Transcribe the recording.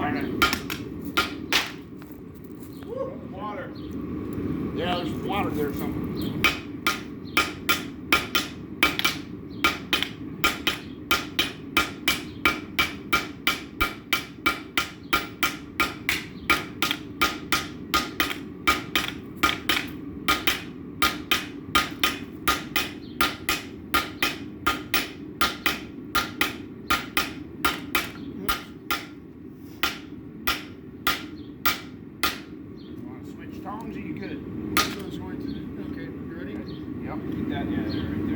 darn it. Water. Yeah, there's water there somewhere. Tongs, you could. Okay, you ready? Yep. Keep that, yeah, there, right there.